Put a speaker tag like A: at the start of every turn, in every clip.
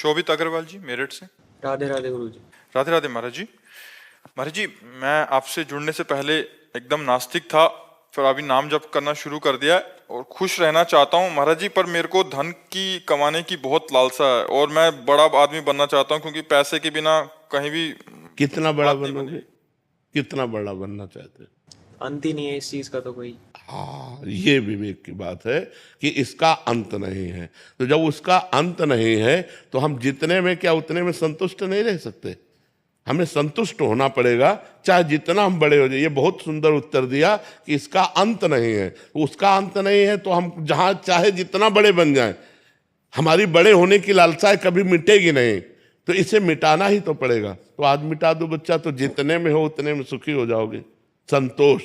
A: शोभित अग्रवाल जी मेरठ से।
B: राधे राधे गुरु जी।
A: राधे राधे महाराज जी। महाराज जी, मैं आपसे जुड़ने से पहले एकदम नास्तिक था, फिर अभी नाम जप करना शुरू कर दिया है और खुश रहना चाहता हूँ महाराज जी। पर मेरे को धन की कमाने की बहुत लालसा है और मैं बड़ा आदमी बनना चाहता हूँ, क्योंकि पैसे के बिना कहीं भी
C: कितना बड़ा
A: बात नहीं
C: बनोगे?
A: बनेगी।
C: कितना बड़ा बनना चाहते हो?
B: अंत ही नहीं है इस चीज का तो कोई।
C: हाँ, ये विवेक की बात है कि इसका अंत नहीं है। तो जब उसका अंत नहीं है तो हम जितने में क्या उतने में संतुष्ट नहीं रह सकते। हमें संतुष्ट होना पड़ेगा, चाहे जितना हम बड़े हो जाए। ये बहुत सुंदर उत्तर दिया कि इसका अंत नहीं है। तो उसका अंत नहीं है तो हम जहाँ चाहे जितना बड़े बन जाएं, हमारी बड़े होने की लालसाएं कभी मिटेगी नहीं। तो इसे मिटाना ही तो पड़ेगा। तो आज मिटा दो बच्चा, तो जितने में हो उतने में सुखी हो जाओगे। संतोष,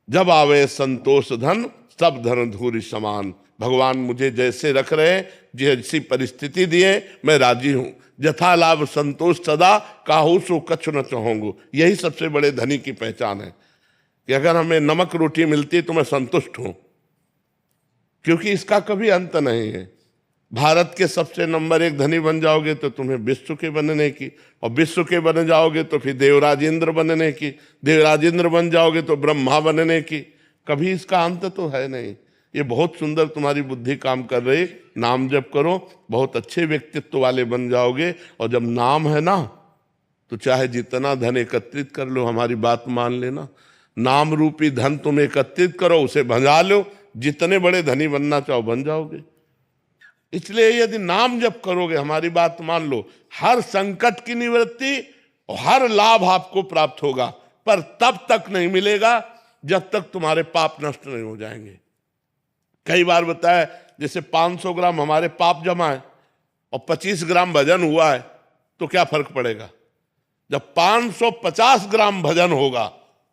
C: जब आवे संतोष धन, सब धन धूरि समान। भगवान मुझे जैसे रख रहे हैं, जैसी परिस्थिति दिए, मैं राजी हूं। यथा लाभ संतोष सदा, काहू सो कछु न चाहूंगू। यही सबसे बड़े धनी की पहचान है कि अगर हमें नमक रोटी मिलती तो मैं संतुष्ट हूं, क्योंकि इसका कभी अंत नहीं है। भारत के सबसे नंबर 1 धनी बन जाओगे तो तुम्हें विश्व के बनने की, और विश्व के बन जाओगे तो फिर देवराजेंद्र बनने की, देवराजेंद्र बन जाओगे तो ब्रह्मा बनने की। कभी इसका अंत तो है नहीं। ये बहुत सुंदर तुम्हारी बुद्धि काम कर रही। नाम जप करो, बहुत अच्छे व्यक्तित्व वाले बन जाओगे। और जब नाम है ना, तो चाहे जितना धन एकत्रित कर लो, हमारी बात मान लेना। नाम रूपी धन तुम एकत्रित करो, उसे भंजा लो, जितने बड़े धनी बनना चाहो बन जाओगे। इसलिए यदि नाम जप करोगे, हमारी बात मान लो, हर संकट की निवृत्ति और हर लाभ आपको प्राप्त होगा। पर तब तक नहीं मिलेगा जब तक तुम्हारे पाप नष्ट नहीं हो जाएंगे। कई बार बताया, जैसे 500 ग्राम हमारे पाप जमा है और 25 ग्राम भजन हुआ है, तो क्या फर्क पड़ेगा? जब 550 ग्राम भजन होगा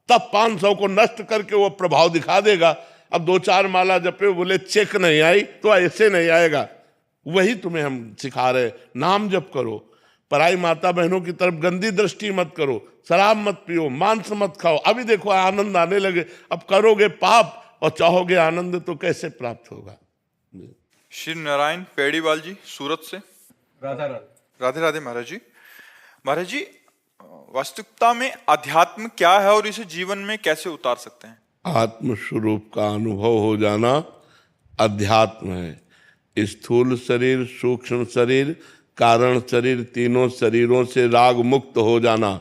C: तब 500 को नष्ट करके वो प्रभाव दिखा देगा। अब 2-4 माला जपे, बोले चेक नहीं आई, तो ऐसे नहीं आएगा। वही तुम्हें हम सिखा रहे। नाम जप करो, पराई माता बहनों की तरफ गंदी दृष्टि मत करो, शराब मत पियो, मांस मत खाओ। अभी देखो आनंद आने लगे। अब करोगे पाप और चाहोगे आनंद, तो कैसे प्राप्त होगा?
A: श्री नारायण पेड़ीवाल जी सूरत से।
B: राधा राधे।
A: राधे राधे महाराज जी। महाराज जी, वास्तविकता में अध्यात्म क्या है और इसे जीवन में कैसे उतार सकते हैं?
C: आत्म स्वरूप का अनुभव हो जाना अध्यात्म है। स्थूल शरीर, सूक्ष्म शरीर, कारण शरीर, तीनों शरीरों से राग मुक्त हो जाना।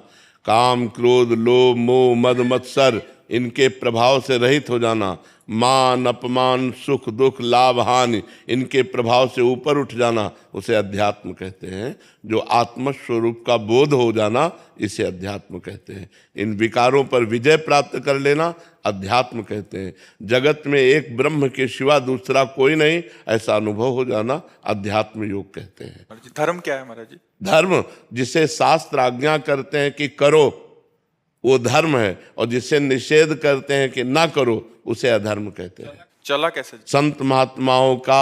C: काम, क्रोध, लोभ, मोह, मद, मत्सर, इनके प्रभाव से रहित हो जाना। मान, अपमान, सुख, दुख, लाभ, हानि, इनके प्रभाव से ऊपर उठ जाना, उसे अध्यात्म कहते हैं। जो आत्म स्वरूप का बोध हो जाना, इसे अध्यात्म कहते हैं। इन विकारों पर विजय प्राप्त कर लेना अध्यात्म कहते हैं। जगत में एक ब्रह्म के सिवा दूसरा कोई नहीं, ऐसा अनुभव हो जाना अध्यात्म योग कहते हैं।
A: महाराज जी, धर्म क्या है महाराज जी?
C: धर्म जिसे शास्त्र आज्ञा करते हैं कि करो, वो धर्म है। और जिसे निषेध करते हैं कि ना करो, उसे अधर्म कहते हैं।
A: चला कैसे जी?
C: संत महात्माओं का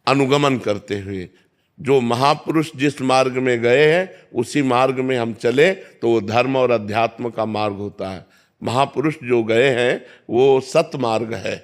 C: अनुगमन करते हुए, जो महापुरुष जिस मार्ग में गए हैं उसी मार्ग में हम चले, तो वो धर्म और अध्यात्म का मार्ग होता है। महापुरुष जो गए हैं वो सत मार्ग है।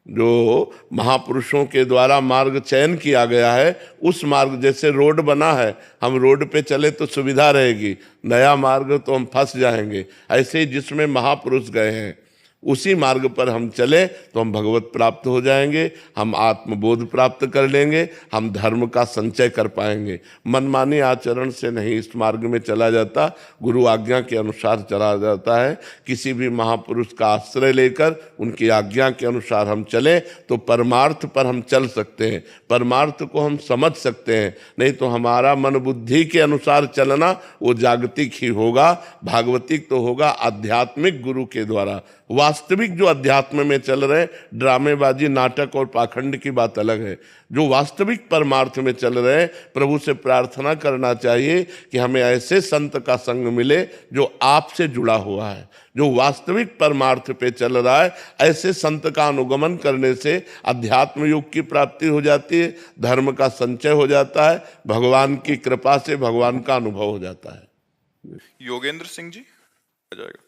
C: जो महापुरुषों के द्वारा मार्ग चयन किया गया है, उस मार्ग, जैसे रोड बना है, हम रोड पे चले तो सुविधा रहेगी, नया मार्ग तो हम फंस जाएंगे। ऐसे ही जिसमें महापुरुष गए हैं उसी मार्ग पर हम चले तो हम भगवत प्राप्त हो जाएंगे, हम आत्मबोध प्राप्त कर लेंगे, हम धर्म का संचय कर पाएंगे। मनमानी आचरण से नहीं इस मार्ग में चला जाता, गुरु आज्ञा के अनुसार चला जाता है। किसी भी महापुरुष का आश्रय लेकर उनकी आज्ञा के अनुसार हम चले तो परमार्थ पर हम चल सकते हैं, परमार्थ को हम समझ सकते हैं। नहीं तो हमारा मन बुद्धि के अनुसार चलना वो जागतिक ही होगा, भागवतिक तो होगा आध्यात्मिक गुरु के द्वारा। वास्तविक जो अध्यात्म में चल रहे, ड्रामेबाजी, नाटक और पाखंड की बात अलग है। जो वास्तविक परमार्थ में चल रहे, प्रभु से प्रार्थना करना चाहिए कि हमें ऐसे संत का संग मिले जो आपसे जुड़ा हुआ है, जो वास्तविक परमार्थ पे चल रहा है। ऐसे संत का अनुगमन करने से अध्यात्म योग की प्राप्ति हो जाती है, धर्म का संचय हो जाता है, भगवान की कृपा से भगवान का अनुभव हो जाता है।
A: योगेंद्र सिंह जी आ जाएगा।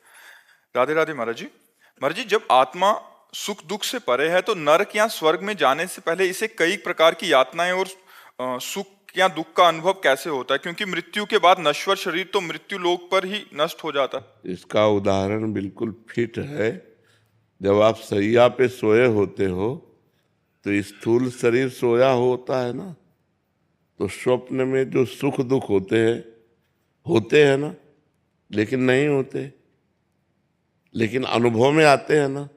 A: राधे राधे महाराज जी। महाराज जी, जब आत्मा सुख दुख से परे है तो नरक या स्वर्ग में जाने से पहले इसे कई प्रकार की यातनाएं और सुख कि यहाँ दुख का अनुभव कैसे होता है, क्योंकि मृत्यु के बाद नश्वर शरीर तो मृत्यु लोक पर ही नष्ट हो जाता है।
C: इसका उदाहरण बिल्कुल फिट है। जब आप सैया पे सोए होते हो तो स्थूल शरीर सोया होता है ना, तो स्वप्न में जो सुख दुख होते हैं ना, लेकिन नहीं होते, लेकिन अनुभव में आते हैं ना।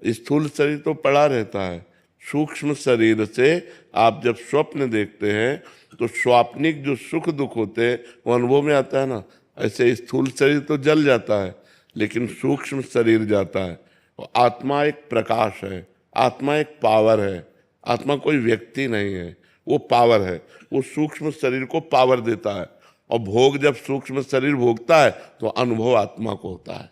C: स्थूल शरीर तो पड़ा रहता है। सूक्ष्म शरीर से आप जब स्वप्न देखते हैं तो स्वाप्निक जो सुख दुख होते हैं वो अनुभव में आता है ना। ऐसे स्थूल शरीर तो जल जाता है, लेकिन सूक्ष्म शरीर जाता है। और आत्मा एक प्रकाश है, आत्मा एक पावर है। आत्मा कोई व्यक्ति नहीं है, वो पावर है। वो सूक्ष्म शरीर को पावर देता है, और भोग जब सूक्ष्म शरीर भोगता है तो अनुभव आत्मा को होता है।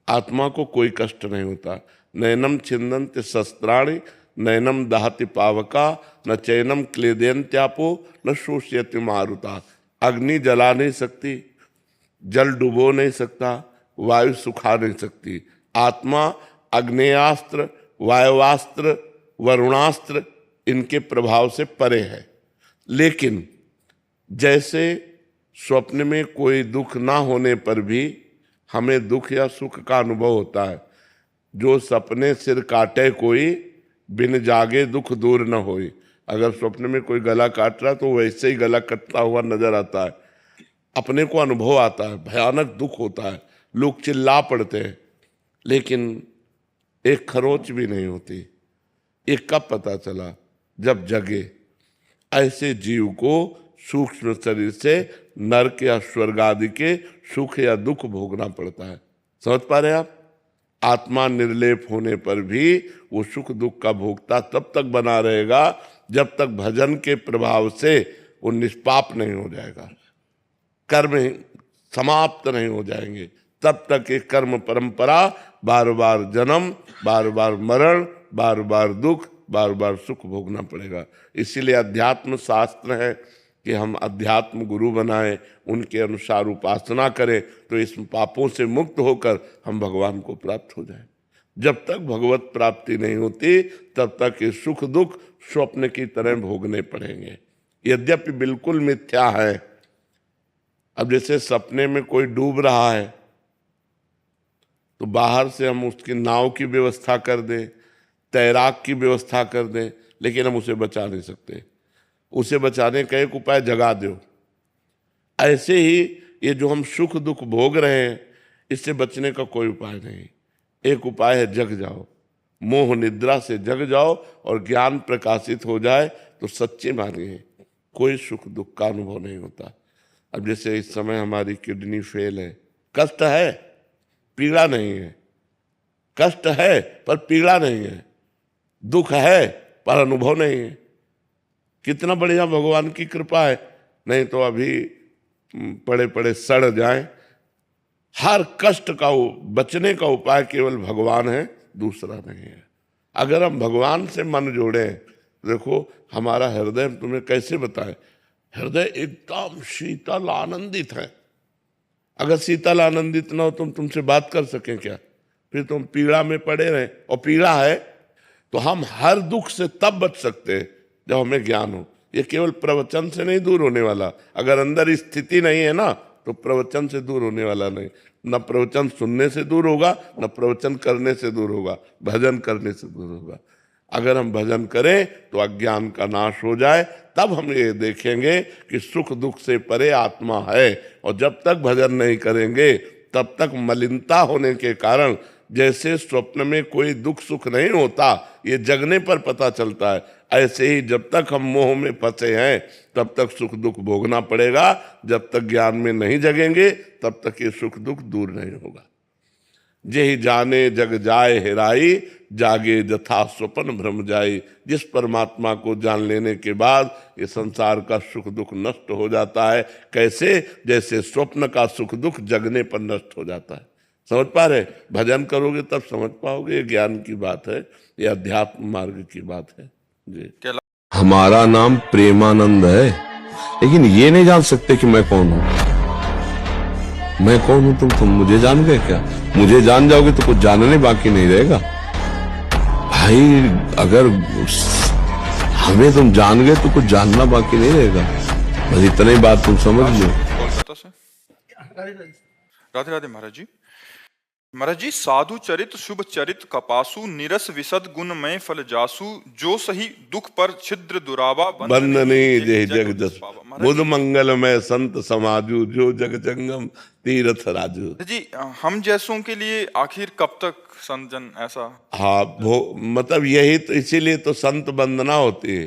C: आत्मा को कोई कष्ट नहीं होता। नैनम छिन्दन्ति शस्त्राणि नैनम दहति पावका न चैनम क्लेदयन्त्यापो न शोषयति मारुता। अग्नि जला नहीं सकती, जल डुबो नहीं सकता, वायु सुखा नहीं सकती। आत्मा अग्नेयास्त्र, वायुवास्त्र, वरुणास्त्र इनके प्रभाव से परे है। लेकिन जैसे स्वप्न में कोई दुख ना होने पर भी हमें दुख या सुख का अनुभव होता है। जो सपने सिर काटे कोई, बिन जागे दुख दूर न होई। अगर स्वप्न में कोई गला काट रहा तो वैसे ही गला कटता हुआ नजर आता है, अपने को अनुभव आता है, भयानक दुख होता है, लोग चिल्ला पड़ते हैं, लेकिन एक खरोच भी नहीं होती। ये कब पता चला? जब जगे। ऐसे जीव को सूक्ष्म शरीर से नरक या स्वर्ग आदि के सुख या दुख भोगना पड़ता है। समझ पा रहे हैं आप? आत्मा निर्लेप होने पर भी वो सुख दुख का भोगता तब तक बना रहेगा जब तक भजन के प्रभाव से वो निष्पाप नहीं हो जाएगा, कर्म समाप्त नहीं हो जाएंगे। तब तक एक कर्म परंपरा, बार बार जन्म, बार बार मरण, बार बार दुख, बार बार सुख भोगना पड़ेगा। इसीलिए अध्यात्म शास्त्र है कि हम अध्यात्म गुरु बनाएं, उनके अनुसार उपासना करें, तो इस पापों से मुक्त होकर हम भगवान को प्राप्त हो जाएं। जब तक भगवत प्राप्ति नहीं होती तब तक ये सुख दुख स्वप्न की तरह भोगने पड़ेंगे, यद्यपि बिल्कुल मिथ्या है। अब जैसे सपने में कोई डूब रहा है तो बाहर से हम उसकी नाव की व्यवस्था कर दें, तैराक की व्यवस्था कर दें, लेकिन हम उसे बचा नहीं सकते। उसे बचाने का एक उपाय जगा दो। ऐसे ही ये जो हम सुख दुख भोग रहे हैं, इससे बचने का कोई उपाय नहीं। एक उपाय है, जग जाओ, मोह निद्रा से जग जाओ और ज्ञान प्रकाशित हो जाए तो सच्चे मानिए कोई सुख दुख का अनुभव नहीं होता। अब जैसे इस समय हमारी किडनी फेल है, कष्ट है, पीड़ा नहीं है। कष्ट है पर पीड़ा नहीं है, दुख है पर अनुभव नहीं है। कितना बढ़िया भगवान की कृपा है, नहीं तो अभी पड़े पड़े सड़ जाएं। हर कष्ट का बचने का उपाय केवल भगवान है, दूसरा नहीं है। अगर हम भगवान से मन जोड़ें, देखो हमारा हृदय, तुम्हें कैसे बताएं, हृदय एकदम शीतल आनंदित है। अगर शीतल आनंदित ना हो तो तुमसे बात कर सकें क्या? फिर तुम पीड़ा में पड़े रहें, और पीड़ा है तो हम हर दुख से तब बच सकते हैं जब हमें ज्ञान हो। ये केवल प्रवचन से नहीं दूर होने वाला। अगर अंदर स्थिति नहीं है ना तो प्रवचन से दूर होने वाला नहीं। न प्रवचन सुनने से दूर होगा, न प्रवचन करने से दूर होगा, भजन करने से दूर होगा। अगर हम भजन करें तो अज्ञान का नाश हो जाए, तब हम ये देखेंगे कि सुख दुख से परे आत्मा है। और जब तक भजन नहीं करेंगे तब तक मलिनता होने के कारण, जैसे स्वप्न में कोई दुख सुख नहीं होता, ये जगने पर पता चलता है, ऐसे ही जब तक हम मोह में फंसे हैं तब तक सुख दुख भोगना पड़ेगा। जब तक ज्ञान में नहीं जगेंगे तब तक ये सुख दुख दूर नहीं होगा। जेहि जाने जग जाए हेराई, जागे जथा स्वप्न भ्रम जाई। जिस परमात्मा को जान लेने के बाद ये संसार का सुख दुख नष्ट हो जाता है। कैसे? जैसे स्वप्न का सुख दुख जगने पर नष्ट हो जाता है। समझ पा रहे? भजन करोगे तब समझ पाओगे। ये ज्ञान की बात है, ये अध्यात्म मार्ग की बात है जी।
D: हमारा नाम प्रेमानंद है, लेकिन ये नहीं जान सकते कि मैं कौन हूं। मैं कौन हूं? तुम मुझे जान गए क्या? मुझे जान जाओगे तो कुछ जानने बाकी नहीं रहेगा भाई। अगर हमें तुम जान गए तो कुछ जानना बाकी नहीं रहेगा। बस इतना ही बात तुम समझ लो।
A: कोलकाता से। राधे राधे महाराज जी। महाराज जी, साधु चरित शुभ चरित कपासु निरस विशद गुणमय फल जासु जो सही दुख पर छिद्र दुरावा
C: बंदनी जय जग जस
A: महाराज
C: मुद मंगलमय संत समाजू जो जग जंगम तीर्थ राजू।
A: जी, हम जैसों के लिए आखिर कब तक संत जन ऐसा?
C: हाँ, मतलब यही तो, इसीलिए तो संत वंदना होती है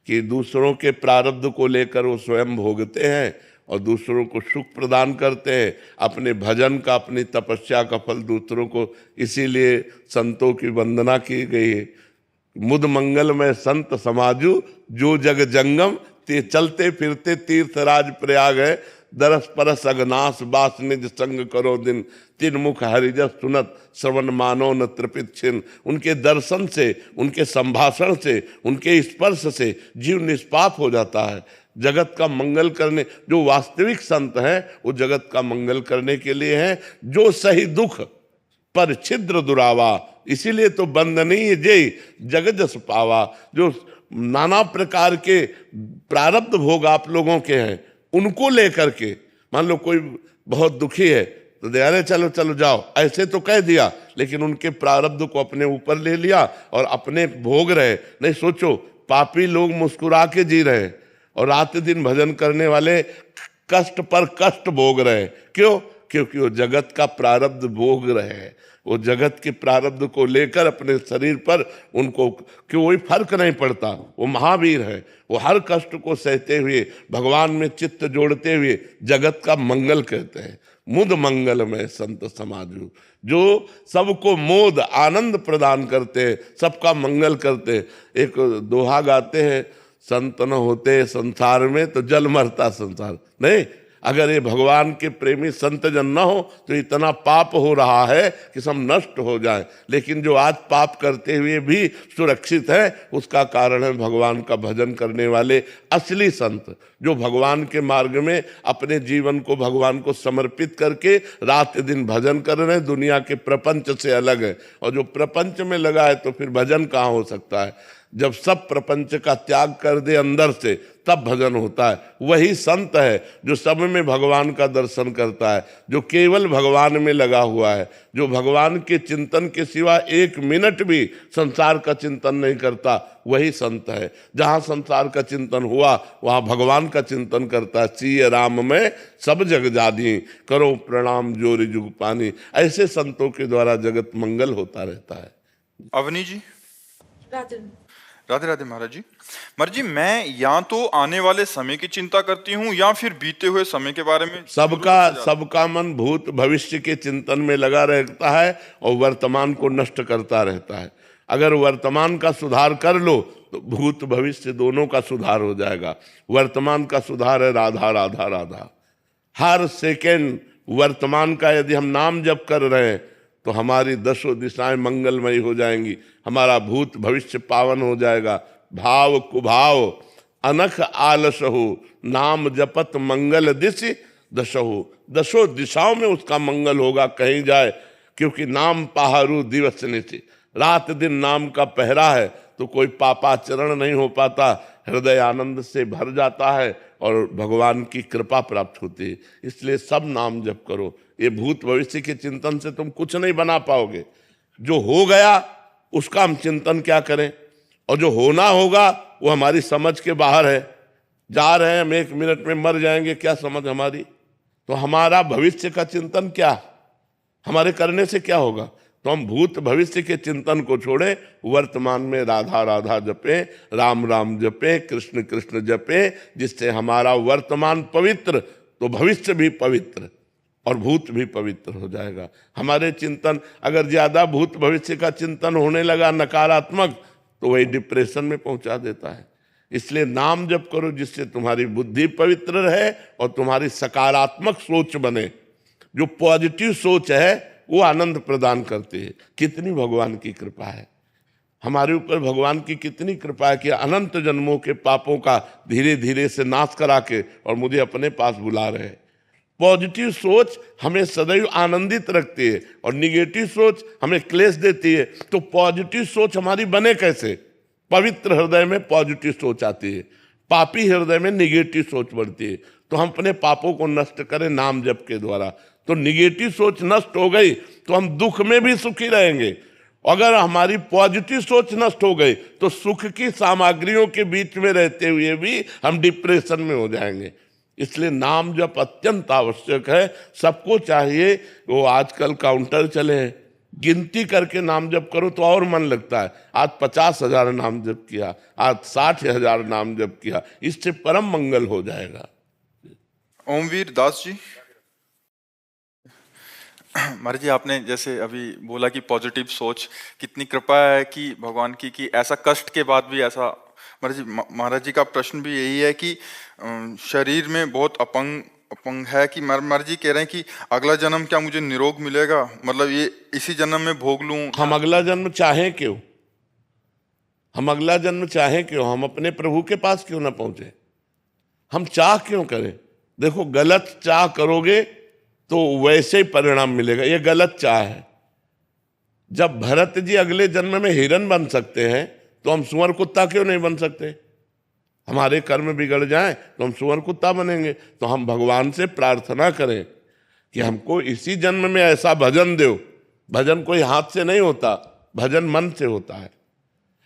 C: कि दूसरों के प्रारब्ध को लेकर वो स्वयं भोगते हैं और दूसरों को सुख प्रदान करते हैं। अपने भजन का, अपनी तपस्या का फल दूसरों को, इसीलिए संतों की वंदना की गई है। मुद मंगलमय संत समाजू जो जग जंगम ते चलते फिरते तीर्थराज प्रयाग है। दरस परस अगनास बास निज संग करो दिन तिन मुख हरिजस सुनत श्रवण मानो न तृपित छिन। उनके दर्शन से, उनके संभाषण से, उनके स्पर्श से जीव निष्पाप हो जाता है। जगत का मंगल करने, जो वास्तविक संत हैं वो जगत का मंगल करने के लिए हैं। जो सही दुख पर छिद्र दुरावा, इसीलिए तो बंदनीय जय जग जस पावा। जो नाना प्रकार के प्रारब्ध भोग आप लोगों के हैं, उनको लेकर के, मान लो कोई बहुत दुखी है तो दे अरे चलो चलो जाओ, ऐसे तो कह दिया, लेकिन उनके प्रारब्ध को अपने ऊपर ले लिया और अपने भोग रहे। नहीं, सोचो, पापी लोग मुस्कुरा के जी रहे हैं और रात दिन भजन करने वाले कष्ट पर कष्ट भोग रहे हैं। क्यों? क्योंकि वो जगत का प्रारब्ध भोग रहे हैं। वो जगत के प्रारब्ध को लेकर अपने शरीर पर उनको कोई फर्क नहीं पड़ता। वो महावीर है, वो हर कष्ट को सहते हुए भगवान में चित्त जोड़ते हुए जगत का मंगल कहते हैं। मुद मंगलमय संत समाजू, जो सबको मोद आनंद प्रदान करते हैं, सबका मंगल करते हैं। एक दोहा गाते हैं, संत न होते संसार में तो जल मरता संसार। नहीं, अगर ये भगवान के प्रेमी संत जन न हो तो इतना पाप हो रहा है कि सब नष्ट हो जाए। लेकिन जो आज पाप करते हुए भी सुरक्षित है, उसका कारण है भगवान का भजन करने वाले असली संत, जो भगवान के मार्ग में अपने जीवन को भगवान को समर्पित करके रात दिन भजन कर रहे हैं। दुनिया के प्रपंच से अलग है, और जो प्रपंच में लगा है तो फिर भजन कहाँ हो सकता है? जब सब प्रपंच का त्याग कर दे अंदर से, तब भजन होता है। वही संत है जो सब में भगवान का दर्शन करता है, जो केवल भगवान में लगा हुआ है, जो भगवान के चिंतन के सिवा एक मिनट भी संसार का चिंतन नहीं करता, वही संत है। जहाँ संसार का चिंतन हुआ वहाँ भगवान का चिंतन करता है। सिय राम में सब जग जानी, करो प्रणाम जोरी जुग पानी। ऐसे संतों के द्वारा जगत मंगल होता रहता है।
A: अवनी जी। राधे राधे महाराज जी। महाराज जी, मैं या तो आने वाले समय की चिंता करती हूँ या फिर बीते हुए समय के बारे में।
C: सबका मन भूत भविष्य के चिंतन में लगा रहता है और वर्तमान को नष्ट करता रहता है। अगर वर्तमान का सुधार कर लो तो भूत भविष्य दोनों का सुधार हो जाएगा। वर्तमान का सुधार है राधा राधा राधा। हर सेकेंड वर्तमान का यदि हम नाम जप कर रहे हैं तो हमारी दसों दिशाएं मंगलमयी हो जाएंगी, हमारा भूत भविष्य पावन हो जाएगा। भाव कुभाव अनख आलस हो, नाम जपत मंगल दिशि दशहु। दसों दिशाओं में उसका मंगल होगा कहीं जाए, क्योंकि नाम पहारू दिवस निशि। रात दिन नाम का पहरा है तो कोई पापाचरण नहीं हो पाता, हृदय आनंद से भर जाता है और भगवान की कृपा प्राप्त होती है। इसलिए सब नाम जप करो। ये भूत भविष्य के चिंतन से तुम कुछ नहीं बना पाओगे। जो हो गया उसका हम चिंतन क्या करें, और जो होना होगा वो हमारी समझ के बाहर है। जा रहे हैं हम, 1 मिनट में मर जाएंगे, क्या समझ हमारी? तो हमारा भविष्य का चिंतन क्या, हमारे करने से क्या होगा? तो हम भूत भविष्य के चिंतन को छोड़े, वर्तमान में राधा राधा जपे, राम राम जपे, कृष्ण कृष्ण जपे, जिससे हमारा वर्तमान पवित्र तो भविष्य भी पवित्र और भूत भी पवित्र हो जाएगा। हमारे चिंतन अगर ज्यादा भूत भविष्य का चिंतन होने लगा नकारात्मक, तो वही डिप्रेशन में पहुंचा देता है। इसलिए नाम जप करो जिससे तुम्हारी बुद्धि पवित्र रहे और तुम्हारी सकारात्मक सोच बने। जो पॉजिटिव सोच है वो आनंद प्रदान करती है। कितनी भगवान की कृपा है हमारे ऊपर, भगवान की कितनी कृपा है कि अनंत जन्मों के पापों का धीरे धीरे से नाश करा के और मुझे अपने पास बुला रहे हैं। पॉजिटिव सोच हमें सदैव आनंदित रखती है और निगेटिव सोच हमें क्लेश देती है। तो पॉजिटिव सोच हमारी बने कैसे? पवित्र हृदय में पॉजिटिव सोच आती है, पापी हृदय में निगेटिव सोच बढ़ती है। तो हम अपने पापों को नष्ट करें नाम जप के द्वारा, तो निगेटिव सोच नष्ट हो गई तो हम दुख में भी सुखी रहेंगे। अगर हमारी पॉजिटिव सोच नष्ट हो गई तो सुख की सामग्रियों के बीच में रहते हुए भी हम डिप्रेशन में हो जाएंगे। इसलिए नाम जप अत्यंत आवश्यक है, सबको चाहिए। वो आजकल काउंटर चले हैं, गिनती करके नाम जप करो तो और मन लगता है। आज 50,000 नाम जप किया, आज 60,000 नाम जप किया, इससे परम मंगल हो जाएगा।
A: ओमवीर दास जी, महाराज जी आपने जैसे अभी बोला कि पॉजिटिव सोच, कितनी कृपा है कि भगवान की कि ऐसा कष्ट के बाद भी ऐसा। महाराज जी का प्रश्न भी यही है कि शरीर में बहुत अपंग है कि महाराज जी कह रहे हैं कि अगला जन्म क्या मुझे निरोग मिलेगा, मतलब ये इसी जन्म में भोग लूं।
C: हम अगला जन्म चाहें क्यों? हम अगला जन्म चाहें क्यों? हम अपने प्रभु के पास क्यों ना पहुंचे? हम चाह क्यों करें? देखो, गलत चाह करोगे तो वैसे ही परिणाम मिलेगा, ये गलत चाह है। जब भरत जी अगले जन्म में हिरन बन सकते हैं तो हम सुअर कुत्ता क्यों नहीं बन सकते? हमारे कर्म बिगड़ जाएं तो हम सुअर कुत्ता बनेंगे। तो हम भगवान से प्रार्थना करें कि हमको इसी जन्म में ऐसा भजन दो। भजन कोई हाथ से नहीं होता, भजन मन से होता है।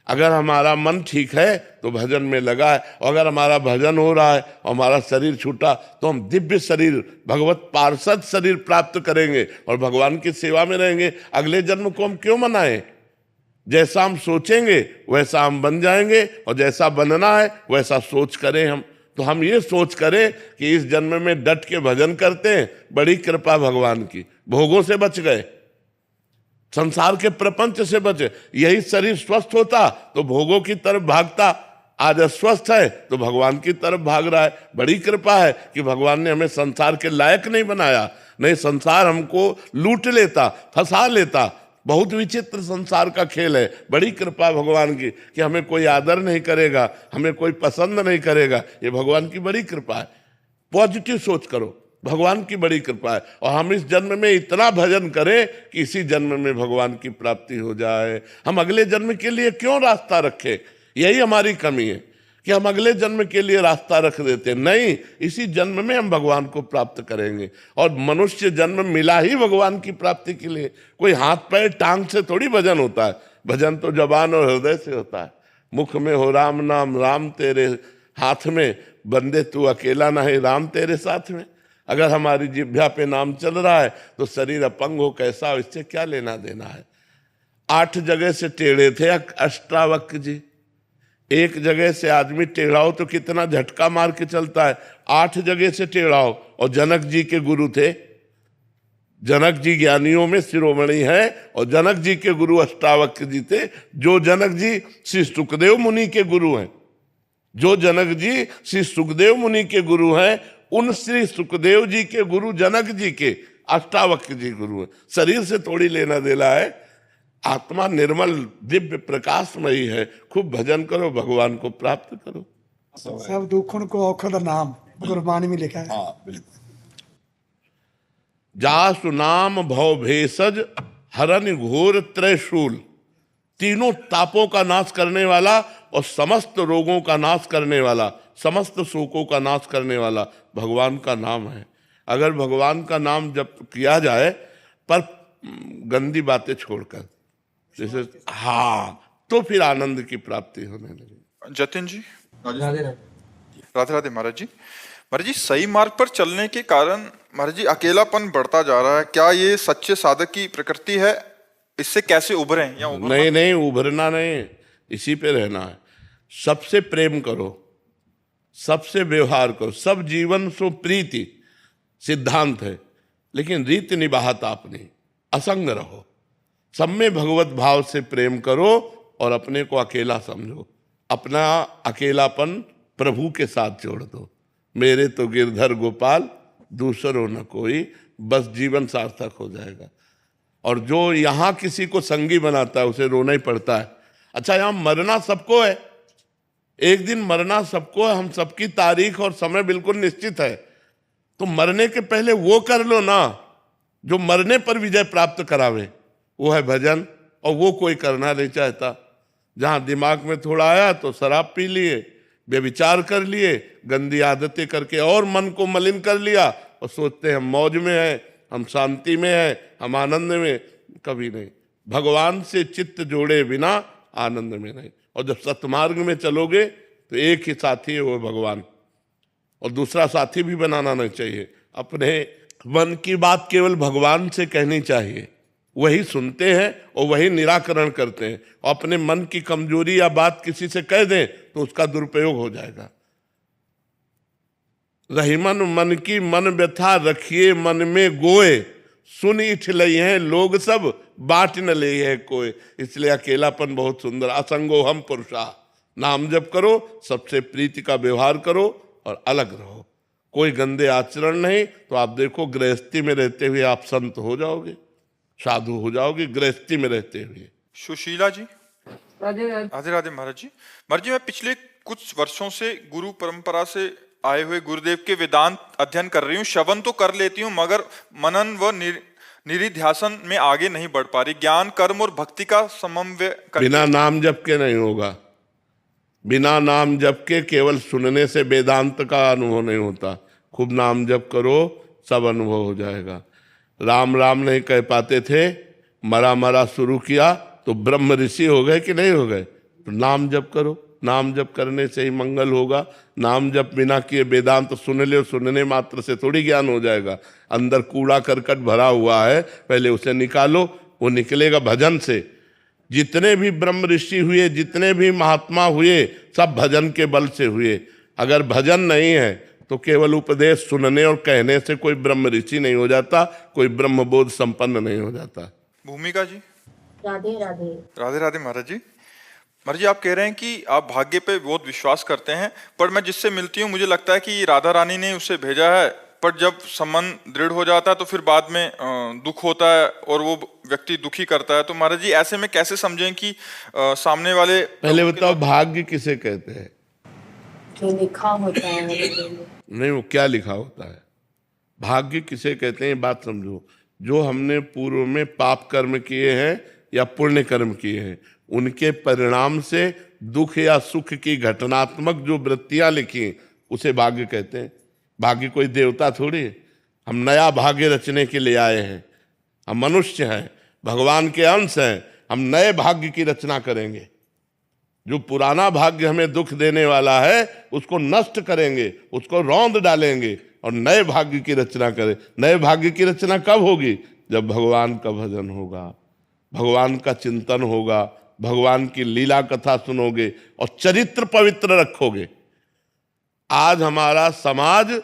C: अगर हमारा मन ठीक है तो भजन में लगा है, और अगर हमारा भजन हो रहा है और हमारा शरीर छूटा तो हम दिव्य शरीर, भगवत पार्षद शरीर प्राप्त करेंगे और भगवान की सेवा में रहेंगे। अगले जन्म को हम क्यों मनाएं? जैसा हम सोचेंगे वैसा हम बन जाएंगे, और जैसा बनना है वैसा सोच करें हम। तो हम ये सोच करें कि इस जन्म में डट के भजन करते हैं, बड़ी कृपा भगवान की, भोगों से बच गए, संसार के प्रपंच से बचे। यही शरीर स्वस्थ होता तो भोगों की तरफ भागता, आज अस्वस्थ है तो भगवान की तरफ भाग रहा है। बड़ी कृपा है कि भगवान ने हमें संसार के लायक नहीं बनाया, नहीं संसार हमको लूट लेता, फंसा लेता। बहुत विचित्र संसार का खेल है। बड़ी कृपा भगवान की कि हमें कोई आदर नहीं करेगा, हमें कोई पसंद नहीं करेगा, ये भगवान की बड़ी कृपा है। पॉजिटिव सोच करो, भगवान की बड़ी कृपा है। और हम इस जन्म में इतना भजन करें कि इसी जन्म में भगवान की प्राप्ति हो जाए। हम अगले जन्म के लिए क्यों रास्ता रखें? यही हमारी कमी है कि हम अगले जन्म के लिए रास्ता रख देते हैं। नहीं, इसी जन्म में हम भगवान को प्राप्त करेंगे। और मनुष्य जन्म मिला ही भगवान की प्राप्ति के लिए। कोई हाथ पैर टांग से थोड़ी भजन होता है, भजन तो जबान और हृदय से होता है। मुख में हो राम नाम, राम तेरे हाथ में, बंदे तू अकेला नहीं, राम तेरे साथ में। अगर हमारी जिह्वा पे नाम चल रहा है तो शरीर अपंग हो कैसा हो, इससे क्या लेना देना है। 8 जगह से टेढ़े थे अष्टावक्र जी। एक जगह से आदमी टेढ़ा हो तो कितना झटका मार के चलता है, 8 जगह से टेढ़ा हो। और जनक जी के गुरु थे, जनक जी ज्ञानियों में शिरोमणि है, और जनक जी के गुरु अष्टावक्र जी थे। जो जनक जी श्री सुखदेव मुनि के गुरु हैं, जो जनक जी श्री सुखदेव मुनि के गुरु हैं, उन श्री सुखदेव जी के गुरु जनक जी के अष्टावक्र जी गुरु हैं। शरीर से थोड़ी लेना देना है। आत्मा निर्मल दिव्य प्रकाशमयी है। खूब भजन करो, भगवान को प्राप्त करो।
E: सब दुखों को औखद नाम गुरबाणी में लिखा है।
C: जासु नाम भव भेषज हरन घोर त्रैशूल। तीनों तापों का नाश करने वाला और समस्त रोगों का नाश करने वाला, समस्त शोकों का नाश करने वाला भगवान का नाम है। अगर भगवान का नाम जब किया जाए पर गंदी बातें छोड़कर, जैसे तो फिर आनंद की प्राप्ति होने लगी।
A: जतिन जी,
B: राधे
A: राधे राधे। महाराज जी सही मार्ग पर चलने के कारण महाराज जी अकेलापन बढ़ता जा रहा है, क्या ये सच्चे साधक की प्रकृति है? इससे कैसे उभरें या
C: नहीं, उभरना नहीं, इसी पे रहना है। सबसे प्रेम करो, सबसे व्यवहार करो। सब जीवन सो प्रीति सिद्धांत है, लेकिन रीति निभाता अपनी, असंग रहो। सब में भगवत भाव से प्रेम करो और अपने को अकेला समझो। अपना अकेलापन प्रभु के साथ जोड़ दो। मेरे तो गिरधर गोपाल, दूसरों न कोई, बस जीवन सार्थक हो जाएगा। और जो यहाँ किसी को संगी बनाता है उसे रोना ही पड़ता है। अच्छा, यहाँ मरना सबको है, एक दिन मरना सबको है। हम सबकी तारीख और समय बिल्कुल निश्चित है। तो मरने के पहले वो कर लो ना जो मरने पर विजय प्राप्त करावे, वो है भजन। और वो कोई करना नहीं चाहता। जहां दिमाग में थोड़ा आया तो शराब पी लिए, व्यभिचार कर लिए, गंदी आदतें करके और मन को मलिन कर लिया और सोचते हैं हम मौज में हैं, हम शांति में हैं, हम आनंद में। कभी नहीं। भगवान से चित्त जोड़े बिना आनंद में नहीं। और जब सतमार्ग में चलोगे तो एक ही साथी है, वो भगवान, और दूसरा साथी भी बनाना नहीं चाहिए। अपने मन की बात केवल भगवान से कहनी चाहिए, वही सुनते हैं और वही निराकरण करते हैं। और अपने मन की कमजोरी या बात किसी से कह दें तो उसका दुरुपयोग हो जाएगा। रहीमन मन की मन व्यथा रखिए मन में गोए, सुन इठ लई हैं लोग सब बांट न ले है कोई। इसलिए अकेलापन बहुत सुंदर। असंगो हम पुरुषा, नाम जप करो, सबसे प्रीति का व्यवहार करो और अलग रहो। कोई गंदे आचरण नहीं, तो आप देखो गृहस्थी में रहते हुए आप संत हो जाओगे, साधु हो जाओगे गृहस्थी में रहते हुए।
A: सुशीला जी।
F: राधे राधे।
A: राधे राधे महाराज जी। महाराज जी, मैं पिछले कुछ वर्षों से गुरु परंपरा से आए हुए गुरुदेव के वेदांत अध्ययन कर रही हूँ। श्रवण तो कर लेती हूँ मगर मनन व निधिध्यासन में आगे नहीं बढ़ पा रही। ज्ञान कर्म और भक्ति का समन्वय
C: बिना नाम जप के नहीं होगा। बिना नाम जप के केवल सुनने से वेदांत का अनुभव नहीं होता। खूब नाम जप करो, सब अनुभव हो जाएगा। राम राम नहीं कह पाते थे, मरा मरा शुरू किया तो ब्रह्म ऋषि हो गए कि नहीं हो गए? तो नाम जप करो, नाम जप करने से ही मंगल होगा। नाम जप बिना किए वेदांत सुन ले, सुनने मात्र से थोड़ी ज्ञान हो जाएगा। अंदर कूड़ा करकट भरा हुआ है, पहले उसे निकालो, वो निकलेगा भजन से। जितने भी ब्रह्म ऋषि हुए, जितने भी महात्मा हुए, सब भजन के बल से हुए। अगर भजन नहीं है तो केवल उपदेश सुनने और कहने से कोई ब्रह्म ऋषि नहीं हो जाता, कोई ब्रह्म बोध संपन्न नहीं हो जाता।
A: भूमिका जी।
F: राधे राधे।
A: राधे राधे महाराज जी। महाराज जी, आप कह रहे हैं कि आप भाग्य पे बहुत विश्वास करते हैं, पर मैं जिससे मिलती हूँ मुझे लगता है कि राधा रानी ने उसे भेजा है, पर जब संबंध दृढ़ हो जाता है तो फिर बाद में दुख होता है और वो व्यक्ति दुखी करता है। तो महाराज जी, ऐसे में कैसे समझें कि सामने वाले।
C: पहले बताओ, भाग्य किसे कहते हैं?
F: जो लिखा होता है
C: नहीं, वो क्या लिखा होता है? भाग्य किसे कहते हैं बात समझो। जो हमने पूर्व में पाप कर्म किए हैं या पुण्य कर्म किए हैं, उनके परिणाम से दुख या सुख की घटनात्मक जो वृत्तियां लिखी, उसे भाग्य कहते हैं। भाग्य कोई देवता थोड़ी है। हम नया भाग्य रचने के लिए आए हैं। हम मनुष्य हैं, भगवान के अंश हैं। हम नए भाग्य की रचना करेंगे। जो पुराना भाग्य हमें दुख देने वाला है उसको नष्ट करेंगे, उसको रौंद डालेंगे और नए भाग्य की रचना करें। नए भाग्य की रचना कब होगी? जब भगवान का भजन होगा, भगवान का चिंतन होगा, भगवान की लीला कथा सुनोगे और चरित्र पवित्र रखोगे। आज हमारा समाज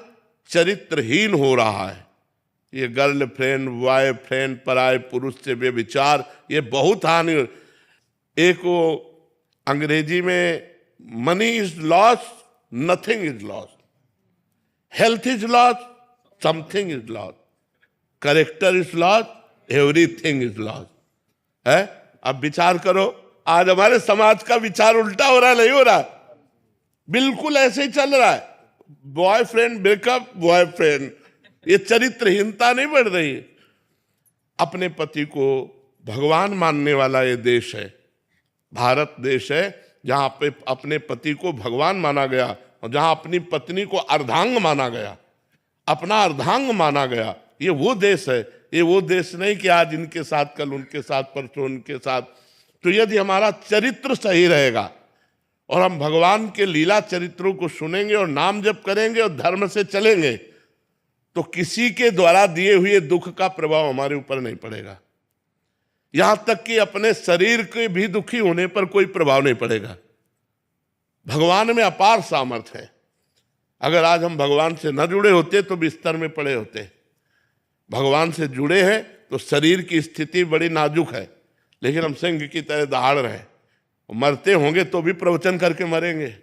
C: चरित्रहीन हो रहा है। ये गर्लफ्रेंड, बॉयफ्रेंड, पराये पुरुष से व्यभिचार, ये बहुत हानि। एक वो अंग्रेजी में money is loss, nothing is loss, health is loss, something is loss, character is loss, everything is loss है। अब विचार करो, आज हमारे समाज का विचार उल्टा हो रहा है, नहीं हो रहा? बिल्कुल ऐसे ही चल रहा है। बॉयफ्रेंड ब्रेकअप, बॉयफ्रेंड, ये चरित्रहीनता नहीं बढ़ रही। अपने पति को भगवान मानने वाला ये देश है, भारत देश है, जहां पे अपने पति को भगवान माना गया और जहां अपनी पत्नी को अर्धांग माना गया, अपना अर्धांग माना गया। ये वो देश है, ये वो देश नहीं कि आज इनके साथ, कल उनके साथ, परसों उनके साथ। तो यदि हमारा चरित्र सही रहेगा और हम भगवान के लीला चरित्रों को सुनेंगे और नाम जप करेंगे और धर्म से चलेंगे, तो किसी के द्वारा दिए हुए दुख का प्रभाव हमारे ऊपर नहीं पड़ेगा। यहां तक कि अपने शरीर के भी दुखी होने पर कोई प्रभाव नहीं पड़ेगा। भगवान में अपार सामर्थ्य है। अगर आज हम भगवान से न जुड़े होते तो बिस्तर में पड़े होते। भगवान से जुड़े हैं तो शरीर की स्थिति बड़ी नाजुक है, लेकिन हम सिंह की तरह दहाड़ रहे। मरते होंगे तो भी प्रवचन करके मरेंगे।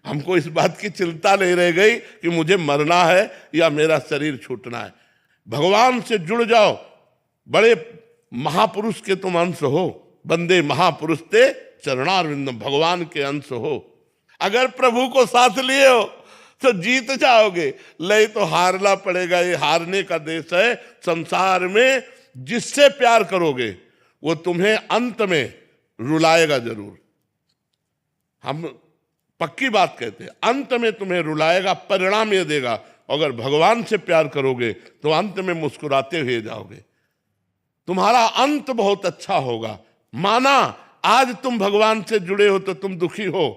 C: हमको इस बात की चिंता नहीं रह गई कि मुझे मरना है या मेरा शरीर छूटना है। भगवान से जुड़ जाओ। बड़े महापुरुष के तुम अंश हो, बंदे महापुरुष ते चरणारविंदम, भगवान के अंश हो। अगर प्रभु को साथ लिए हो तो जीत जाओगे, नहीं तो हारना पड़ेगा। ये हारने का देश है। संसार में जिससे प्यार करोगे वो तुम्हें अंत में रुलाएगा जरूर। हम पक्की बात कहते हैं, अंत में तुम्हें रुलाएगा, परिणाम ये देगा। अगर भगवान से प्यार करोगे तो अंत में मुस्कुराते हुए जाओगे, तुम्हारा अंत बहुत अच्छा होगा। माना आज तुम भगवान से जुड़े हो तो तुम दुखी हो,